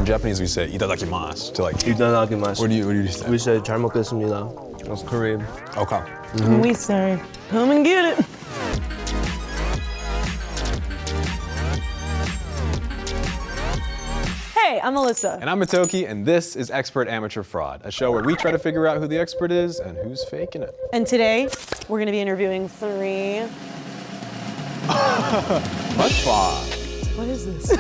in Japanese we say itadakimasu to like. Itadakimasu. What do you say? We say 잘 먹겠습니다. That's Korean. Okay. We say, come and get it. Hey, I'm Alyssa. And I'm Matoki, and this is Expert Amateur Fraud, a show where we try to figure out who the expert is and who's faking it. And today, we're gonna be interviewing 3. Mukbang. What is this?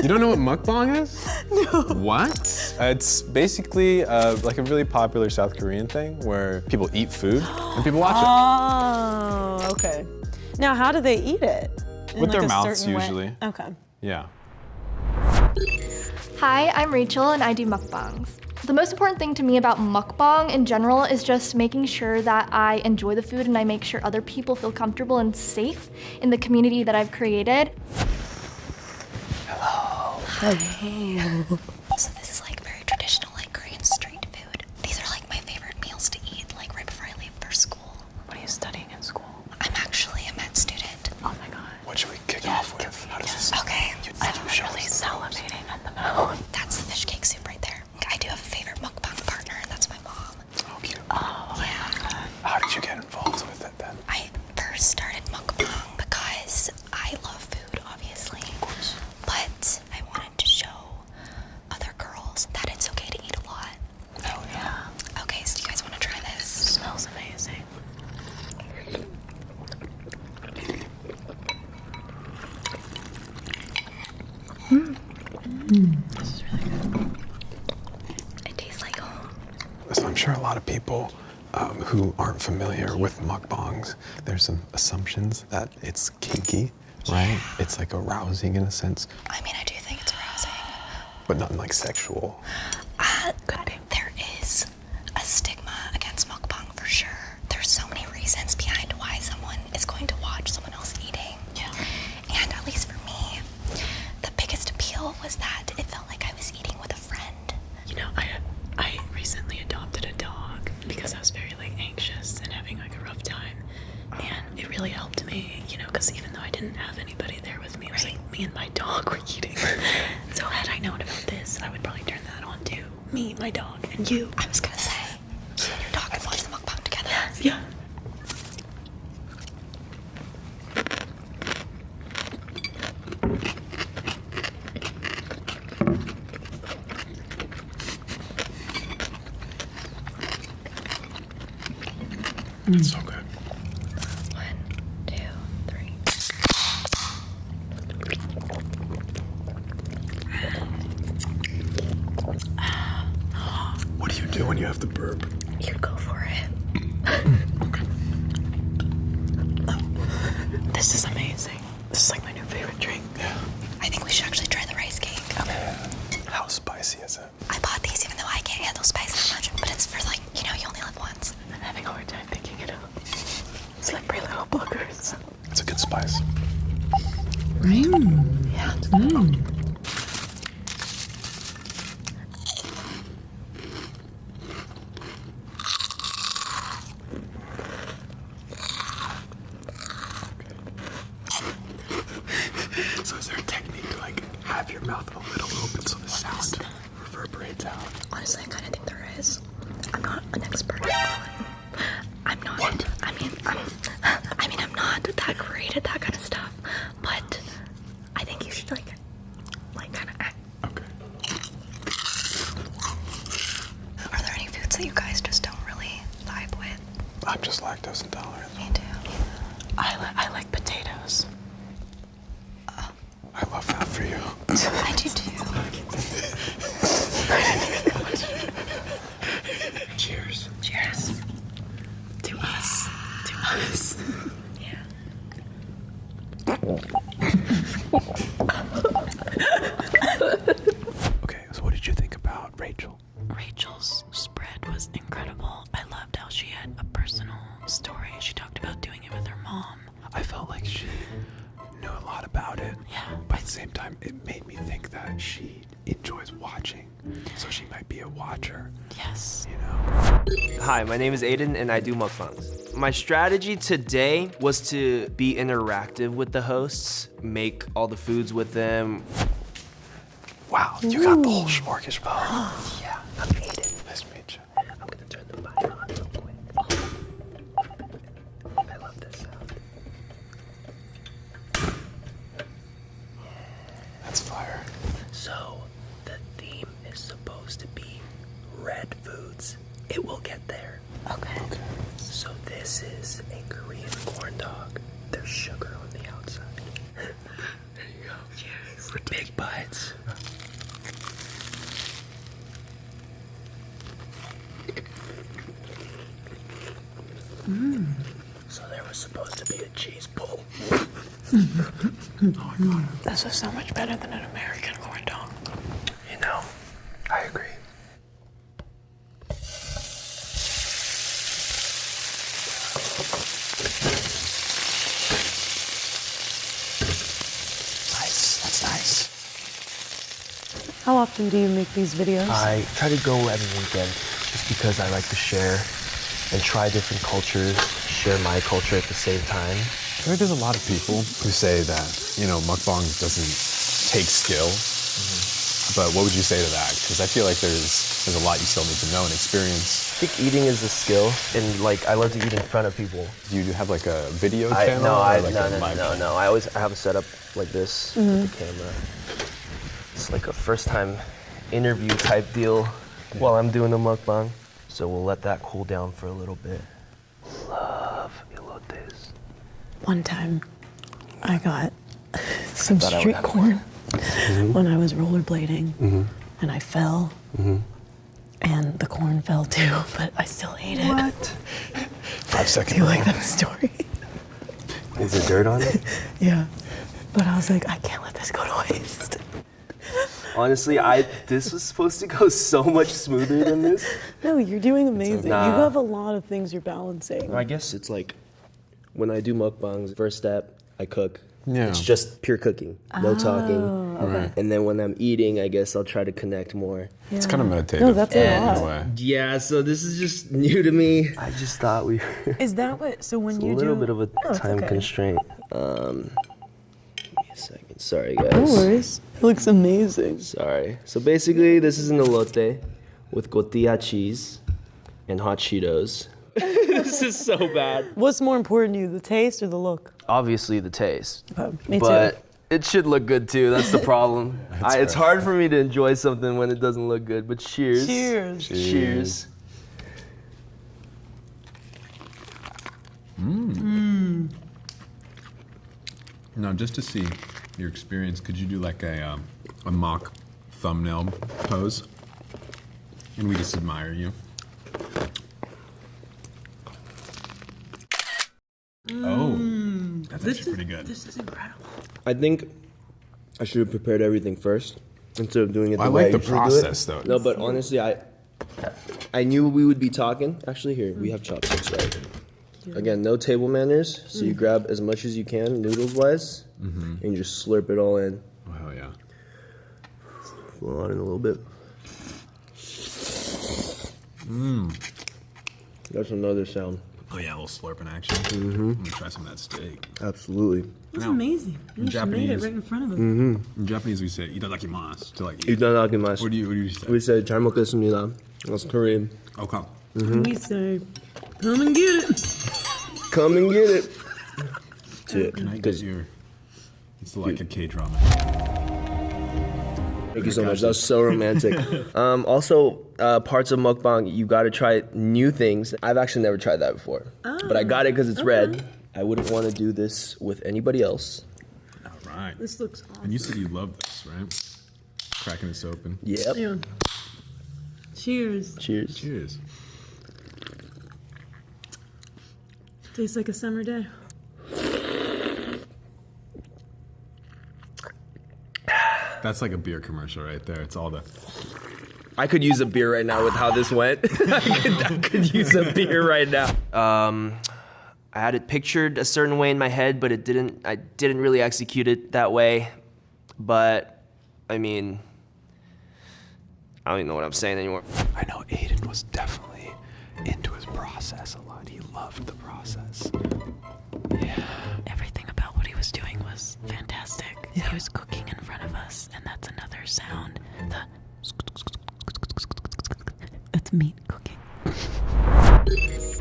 You don't know what mukbang is? No. What? It's basically like a really popular South Korean thing where people eat food and people watch Oh, okay. Now, how do they eat it? In With their a mouths, certain way? usually. Okay. it. Yeah. Hi, I'm Rachel and I do mukbangs. The most important thing to me about mukbang in general is just making sure that I enjoy the food and I make sure other people feel comfortable and safe in the community that I've created. Hi. So this is like very traditional, like Korean street food. These are like my favorite meals to eat, like right before I leave for school. What are you studying in school? I'm actually a med student. Oh my God. What should we kick off with? How does this? Okay, I'm really salivating at the mouth. that's the fish cake soup right there. I do have a favorite mukbang partner, and that's my mom. Oh, cute. Yeah. How did you get involved with it then? I first started mukbang because I love food, obviously. But I wanted to show other girls that it's okay to eat a lot. Hell yeah. Okay, so do you guys want to try this? Smells amazing. It tastes like home. So I'm sure a lot of people who aren't familiar with mukbangs, there's some assumptions that it's kinky, right? It's like arousing in a sense, I mean, I do think it's arousing. but nothing like sexual. There is a stigma against mukbang for sure. There's so many reasons behind why someone is going to watch someone else eating. Yeah. And at least for me, the biggest appeal was that it felt like I was eating with a friend. You know, I recently adopted a dog because I was very like anxious and having like a rough time, and it really helped me, you know, because even though I didn't have anybody there with me, it was like me and my dog were eating. So had I known about this, I would probably turn that on to me, my dog, and you. I was gonna say, you and your dog could watch the mukbang together. Yeah. It's so good. 1, 2, 3. What do you do when you have to burp? You go for it. This is amazing. This is like my new favorite drink. Yeah. I think we should actually try the rice cake. How spicy is it? I bought these even though I can't handle spice that much, but it's for like, you know, you only live once. I'm having a hard time picking it up. Slippery little boogers. It's a good spice. Yeah. So is there a technique to like have your mouth a little open so the sound reverberates out? Honestly, I kind of think there is. I'm not an expert. I'm not. What? I mean, I'm not that great at that kind of stuff. But I think you should like kind of act. Okay. Are there any foods that you guys just don't really vibe with? I'm just lactose intolerant. Me too. I like potatoes. I love that for you. I do too. Cheers. Cheers. To us. To us. Yeah. Okay, so what did you think about Rachel? Rachel's spread was incredible. I loved how she had a personal story. She talked about doing it with her mom. I felt like she knew a lot about it. Yeah. But at the same time, it made me think that she enjoys watching. So she might be a watcher, Yes. you know? Hi, my name is Aiden and I do mukbangs. My strategy today was to be interactive with the hosts, make all the foods with them. Wow, you got the whole smorgasbord. Yeah, I'm Aiden. Nice to meet you. I'm gonna turn the mic on real quick. I love this sound. That's fire. So, the theme is supposed to be red foods. It will get there. Okay. So this is a Korean corn dog. There's sugar on the outside. There you go. Cheers. Big bites. So there was supposed to be a cheese pull. This is so much better than an American corn dog. You know, I agree. Nice. That's nice. How often do you make these videos? I try to go every weekend just because I like to share and try different cultures, share my culture at the same time. I heard there's a lot of people who say that, mukbang doesn't take skill. But what would you say to that? Because I feel like there's a lot you still need to know and experience. I think eating is a skill, and I love to eat in front of people. Do you have like a video camera? or like a live camera? No. I have a setup like this with the camera. It's like a first time interview type deal while I'm doing a mukbang. So we'll let that cool down for a little bit. Love elotes. One time, I got some Thought I would street have corn when I was rollerblading, and I fell, and the corn fell too, but I still ate it. What? 5 seconds. Do you like that story? Is there dirt on it? Yeah. But I was like, I can't let this go to waste. Honestly, this was supposed to go so much smoother than this. No, you're doing amazing. Nah. You have a lot of things you're balancing. I guess it's like when I do mukbangs, first step, I cook. Yeah. It's just pure cooking, no talking. Right. And then when I'm eating, I guess I'll try to connect more. It's kind of meditative. No, that's a in lot. a way. Yeah, so this is just new to me. I just thought we were Is that what, so when a you little do... bit of a it's time okay. constraint. Give me a second. Sorry, guys. No worries. It looks amazing. Sorry. So basically, this is an elote with tortilla cheese and hot Cheetos. This is so bad. What's more important to you, the taste or the look? Obviously, the taste. Okay, me But too. it should look good too. That's the problem. It's fair. hard for me to enjoy something when it doesn't look good. But cheers. Cheers. Cheers. Now, just to see your experience, could you do like a mock thumbnail pose? And we just admire you. Oh, that's actually pretty good. This is incredible. I think I should have prepared everything first instead of doing it the I way like the usually do it. process, though. No, but honestly, I knew we would be talking. Actually, here we have chopsticks, right? Again, no table manners. So you grab as much as you can, noodles wise, and you just slurp it all in. Oh, hell yeah. Flow on in a little bit. That's another sound. Oh, yeah, a little slurping action. I'm gonna try some of that steak. Absolutely. That's Now, amazing. in You just made it Japanese- right in front of him. In Japanese, we say itadakimasu to like eat. Itadakimasu. What do you say? We say 잘 먹겠습니다. That's Korean. Okay. We say, come and get it. Come and get it. That's it. Can I get your... It's like a K-drama. Thank you so much. That was so romantic. Also, parts of mukbang, you got to try new things. I've actually never tried that before, but I got it because it's red. I wouldn't want to do this with anybody else. All right. This looks awesome. And you said you love this, right? Cracking this open. Yep. Yeah. Cheers. Cheers. Cheers. Tastes like a summer day. That's like a beer commercial right there. It's all the... I could use a beer right now with how this went. I could use a beer right now. I had it pictured a certain way in my head, but I didn't really execute it that way. But, I mean, I don't even know what I'm saying anymore. I know Aiden was definitely into his process a lot. He loved the process. Everything about what he was doing was fantastic. He was cooking in front of us, and that's another sound with meat cooking.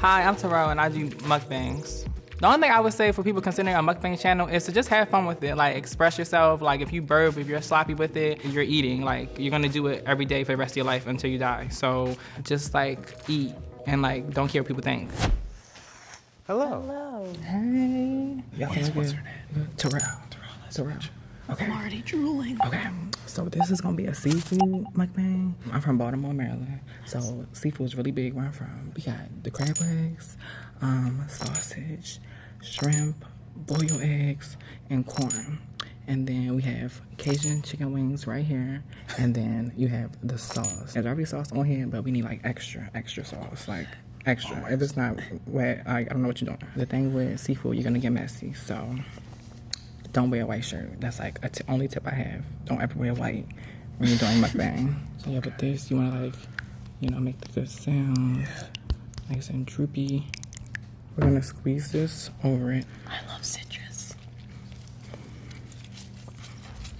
Hi, I'm Terrell and I do mukbangs. The only thing I would say for people considering a mukbang channel is to just have fun with it. Like, express yourself. Like, if you burp, if you're sloppy with it, you're eating. Like, you're gonna do it every day for the rest of your life until you die. So just like eat and like don't care what people think. Hello. Hey. What's her name? Terrell. Okay. I'm already drooling. Okay, so this is gonna be a seafood mukbang. I'm from Baltimore, Maryland, so seafood is really big where I'm from. We got the crab legs, sausage, shrimp, boiled eggs, and corn. And then we have Cajun chicken wings right here, and then you have the sauce. There's already sauce on here, but we need like extra sauce, like extra. If it's not wet, I don't know what you're doing. The thing with seafood, you're gonna get messy, so don't wear a white shirt. That's like only tip I have. Don't ever wear white when you're doing mukbang. So yeah, with this, you wanna like, make the good sounds. Nice and droopy. We're gonna squeeze this over it. I love citrus.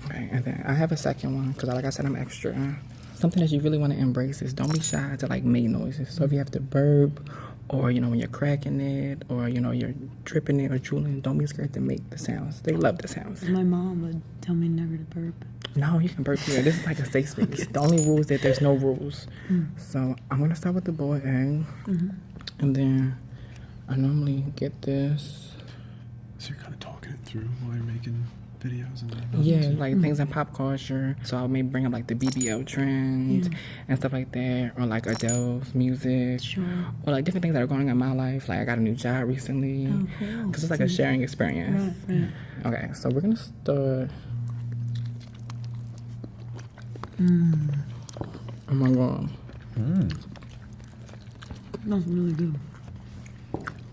Okay, and then I have a second one, because like I said, I'm extra. Something that you really wanna embrace is don't be shy to like make noises. So if you have to burp, or when you're cracking it, or you're dripping it or drooling, don't be scared to make the sounds. They love the sounds. My mom would tell me never to burp. No, you can burp here. This is like a safe space. The only rule is that there's no rules. So I'm gonna start with the boiled egg, and then I normally get this. So you're kind of talking it through while you're making videos and Yeah, like things in pop culture. So I may bring up like the BBL trends and stuff like that, or like Adele's music, or like different things that are going on in my life. Like I got a new job recently, because it's like a sharing experience. Right. Okay, so we're gonna start. Oh my god. That's really good.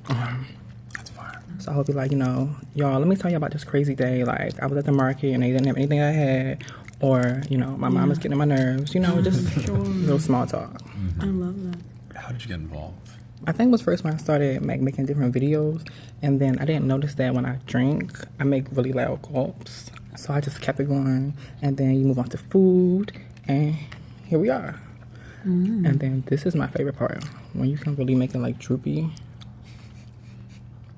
That's fire. So I hope you like, y'all, let me tell you about this crazy day. Like, I was at the market and they didn't have anything I had. Or, my mom was getting on my nerves. Just little small talk. I love that. How did you get involved? I think it was first when I started making different videos. And then I didn't notice that when I drink, I make really loud gulps. So I just kept it going. And then you move on to food. And here we are. And then this is my favorite part. When you can really make it like droopy.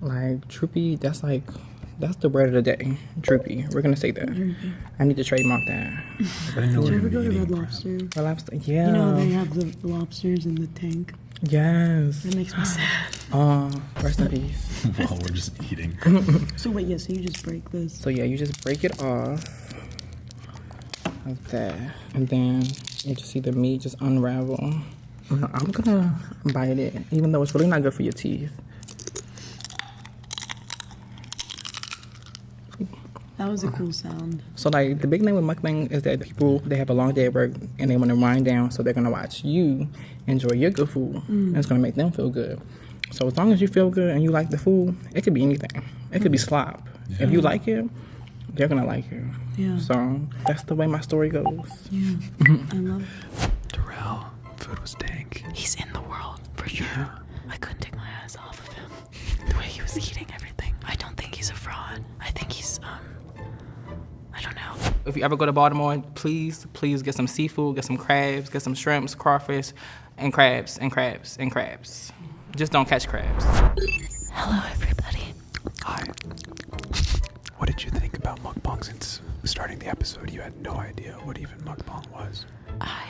Like droopy, that's the word of the day. Droopy. We're gonna say that. Droopy. I need to trademark that. I didn't know Did you ever we go were to eating Red crab. Lobster? Red Lobster, yeah. You know they have the lobsters in the tank. Yes. That makes me sad. Rest in peace. While we're just eating. So wait, so you just break this? So yeah, you just break it off like that, and then you just see the meat just unravel. I'm gonna bite it, even though it's really not good for your teeth. That was a cool sound. So like the big thing with mukbang is that people, they have a long day at work and they want to wind down, so they're gonna watch you enjoy your good food, and it's gonna make them feel good. So as long as you feel good and you like the food, it could be anything. It could be slop. If you like it, they're gonna like it. Yeah. So that's the way my story goes. Yeah. I love it. Terrell, food was dank. He's in the world, for sure. I couldn't take my eyes off of him. The way he was eating everything. I don't think he's a fraud. I think he's, I don't know. If you ever go to Baltimore, please get some seafood, get some crabs, get some shrimps, crawfish, and crabs. Just don't catch crabs. Hello, everybody. Hi. What did you think about mukbang since starting the episode? You had no idea what even mukbang was. I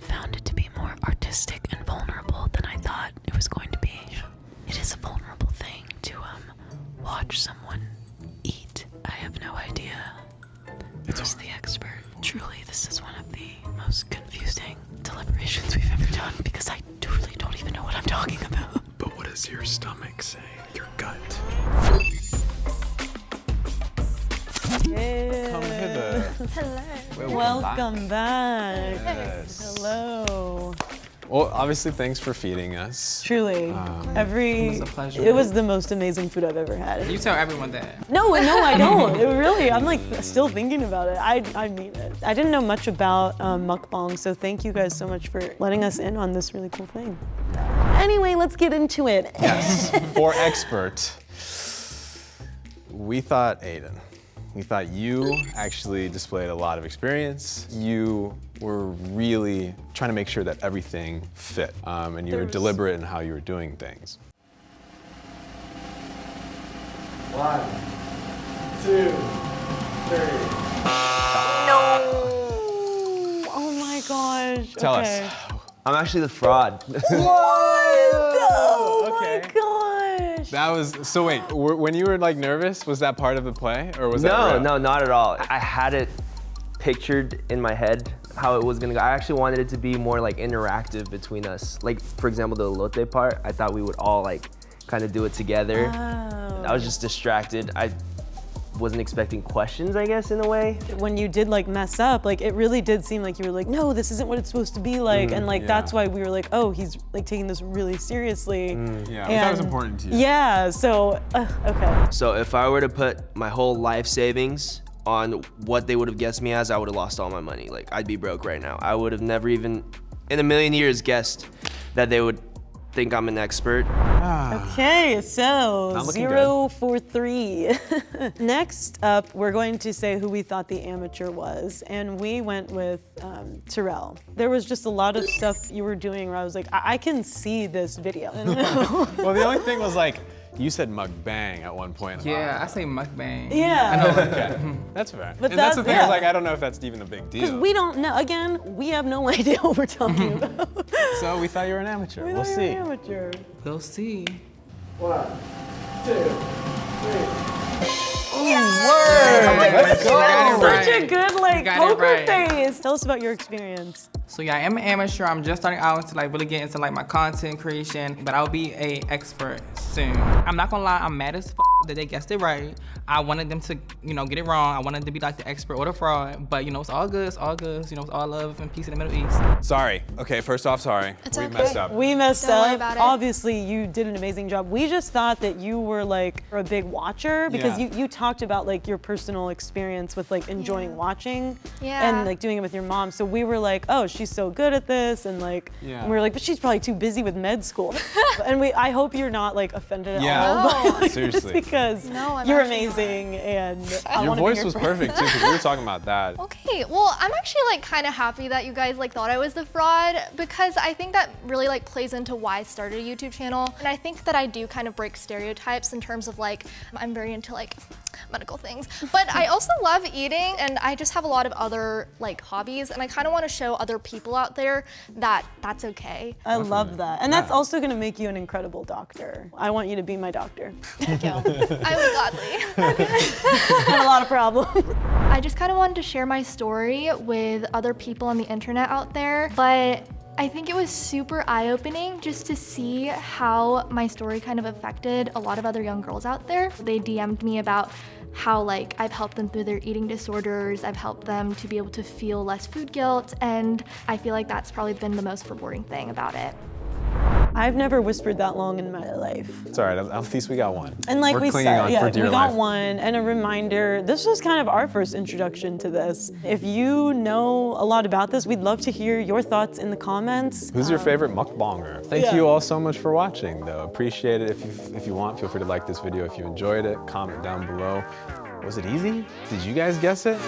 found it to be more artistic and vulnerable than I thought it was going to be. Yeah. It is a vulnerable thing to watch someone eat. I have no idea who's the expert. Truly, this is one of the most confusing deliberations we've ever done because I truly don't even know what I'm talking about. But what does your stomach say? Your gut? Come hither. Hello. Welcome back. Hello. Well, obviously, thanks for feeding us. Truly, It was a pleasure. it was the most amazing food I've ever had. You tell everyone that. No, I don't. It really, I'm like still thinking about it. I mean it. I didn't know much about mukbang, so thank you guys so much for letting us in on this really cool thing. Anyway, let's get into it. Yes. For expert, we thought Aiden. We thought you actually displayed a lot of experience. You were really trying to make sure that everything fit, and you were deliberate in how you were doing things. 1, 2, 3. No. Oh my gosh. Tell okay. us. I'm actually the fraud. What? Oh Okay. my gosh. That was, so wait, when you were like nervous, was that part of the play or was that No, real? no, not at all. I had it pictured in my head how it was gonna go. I actually wanted it to be more like interactive between us. Like, for example, the elote part, I thought we would all like kind of do it together. Oh. I was just distracted. I wasn't expecting questions, I guess, in a way. When you did like mess up, like it really did seem like you were like, no, this isn't what it's supposed to be like. And like, that's why we were like, oh, he's like taking this really seriously. Yeah, that was important to you. Yeah, so, okay. So if I were to put my whole life savings on what they would have guessed me as, I would have lost all my money. Like, I'd be broke right now. I would have never even, in a million years, guessed that they would think I'm an expert. Okay, so Not looking 0 for 3. Next up, we're going to say who we thought the amateur was, and we went with Terrell. There was just a lot of stuff you were doing where I was like, I can see this video. Well, the only thing was like, you said mukbang at one point. Yeah, I say mukbang. Yeah. Okay, that's fair. But and that's the thing, yeah. is like, I don't know if that's even a big Because deal. we don't know, again, we have no idea what we're talking about. So we thought you were an amateur. We We'll thought you were see. an amateur. We'll see. 1, 2, 3. Let's go. Such a good like got it poker right. face. Tell us about your experience. So yeah, I am an amateur. I'm just starting out to like really get into like my content creation, but I'll be a expert soon. I'm not gonna lie, I'm mad as that they guessed it right. I wanted them to, get it wrong. I wanted to be like the expert or the fraud, but it's all good. It's all good. It's all love and peace in the Middle East. Sorry. Okay, first off, sorry. It's we okay. messed up. We messed Don't worry up. about it. Obviously, you did an amazing job. We just thought that you were like a big watcher because Yeah. you talked about like your personal experience with like enjoying watching Yeah. and like doing it with your mom. So we were like, oh, she's so good at this, and like Yeah. and we were like, but she's probably too busy with med school. And I hope you're not like offended at Yeah. all. by, like, this Seriously. because No, I'm you're actually not. amazing, and I Your wanna be voice your was friend. perfect too, because we were talking about that. Okay, well, I'm actually like kind of happy that you guys like thought I was the fraud because I think that really like plays into why I started a YouTube channel. And I think that I do kind of break stereotypes in terms of like, I'm very into like medical things, but I also love eating and I just have a lot of other like hobbies and I kind of want to show other people out there that that's okay. I love that. And that's also going to make you an incredible doctor. I want you to be my doctor. Thank you. I would gladly. I have a lot of problems. I just kind of wanted to share my story with other people on the internet out there, but I think it was super eye-opening just to see how my story kind of affected a lot of other young girls out there. They DM'd me about how like I've helped them through their eating disorders, I've helped them to be able to feel less food guilt, and I feel like that's probably been the most rewarding thing about it. I've never whispered that long in my life. It's all right, at least we got one. And like We're we clinging said, on yeah, for we dear got life. one, and a reminder, this was kind of our first introduction to this. If you know a lot about this, we'd love to hear your thoughts in the comments. Who's your favorite mukbanger? Thank Yeah. you all so much for watching, though. Appreciate it. If you want, feel free to like this video if you enjoyed it. Comment down below. Was it easy? Did you guys guess it?